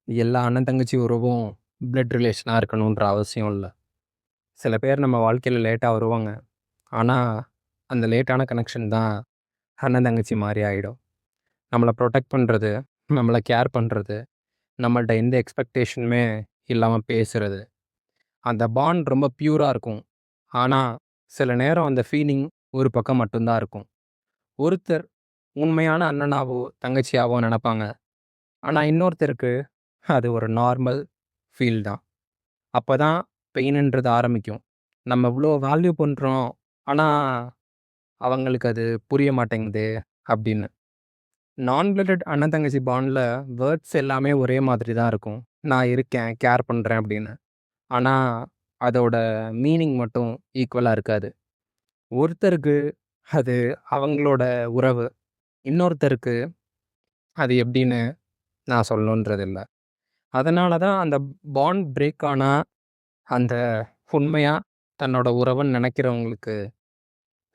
எல்லா அண்ணன், தங்கச்சி உறவும் பிளட் ரிலேஷனா இருக்கணுன்ற அவசியம் இல்ல. சில பேர் நம்ம வாழ்க்கையில லேட்டா வருவாங்க. ஆனா, அந்த லேட்டான கனெக்ஷன் தான் அண்ணன், தங்கச்சி மாரி ஆயிடும். நம்மள புரொடெக்ட் பண்றது, நம்மள கேர் பண்றது, நம்மள்ட்ட எந்த எக்ஸ்பெக்டேஷனுமே இல்லாம பேசுறது. அந்த பாண்ட் ரொம்ப பியூரா இருக்கும். ஆனா, சில நேரம் அந்த ஃபீலிங் ஒரு பக்கம் மட்டும் தான் இருக்கும். ஒருத்தர் உண்மையான அண்ணனாவோ, தங்கச்சியாவோ நெனப்பாங்க. ஆனா, இன்னொருத்தருக்கு அது ஒரு நார்மல் ஃபீல் தான். அப்பதான் பெயின்ன்றது ஆரம்பிக்கும். நம்ம இவ்ளோ வேல்யூ பண்றோம். ஆனா, அவங்களுக்கு அது புரிய மாட்டேங்குதே அப்படின்னு. நான் பிளட்டட் அண்ணன், தங்கச்சி பாண்ட்ல வேர்ட்ஸ் எல்லாமே ஒரே மாதிரி தான் இருக்கும். நான் இருக்கேன், கேர் பண்றேன் அப்படின்னு. ஆனா, அதோட மீனிங் மட்டும் ஈக்குவலா இருக்காது. ஒருத்தருக்கு அது அவங்களோட உறவு. இன்னொருத்தருக்கு அது எப்படின்னு நான் சொல்லணுன்றது இல்ல. அதனால தான் அந்த பாண்ட் பிரேக் ஆனா, அந்த உண்மையா தன்னோட உறவுன்னு நெனைக்கிறவங்களுக்கு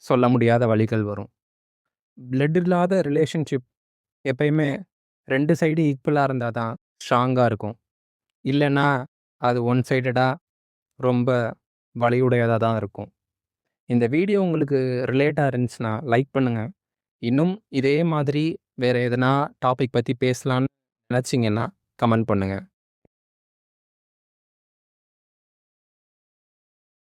சொல்ல முடியாத வலிகள் வரும். பிளட் இல்லாத ரிலேஷன்ஷிப் எப்பயுமே 2 சைடு ஈக்குவலா இருந்தா தான் ஸ்ட்ராங்கா இருக்கும். இல்லன்னா, அது ஒன் சைடடா ரொம்ப வலியுடையதா தான் இருக்கும். இந்த வீடியோ உங்களுக்கு ரிலேட்டா இருந்துச்சுன்னா, லைக் பண்ணுங்க. இன்னும் இதே மாதிரி வேற எதனா டாபிக் பத்தி பேசலான்னு நெனச்சீங்கன்னா, கமெண்ட் பண்ணுங்க.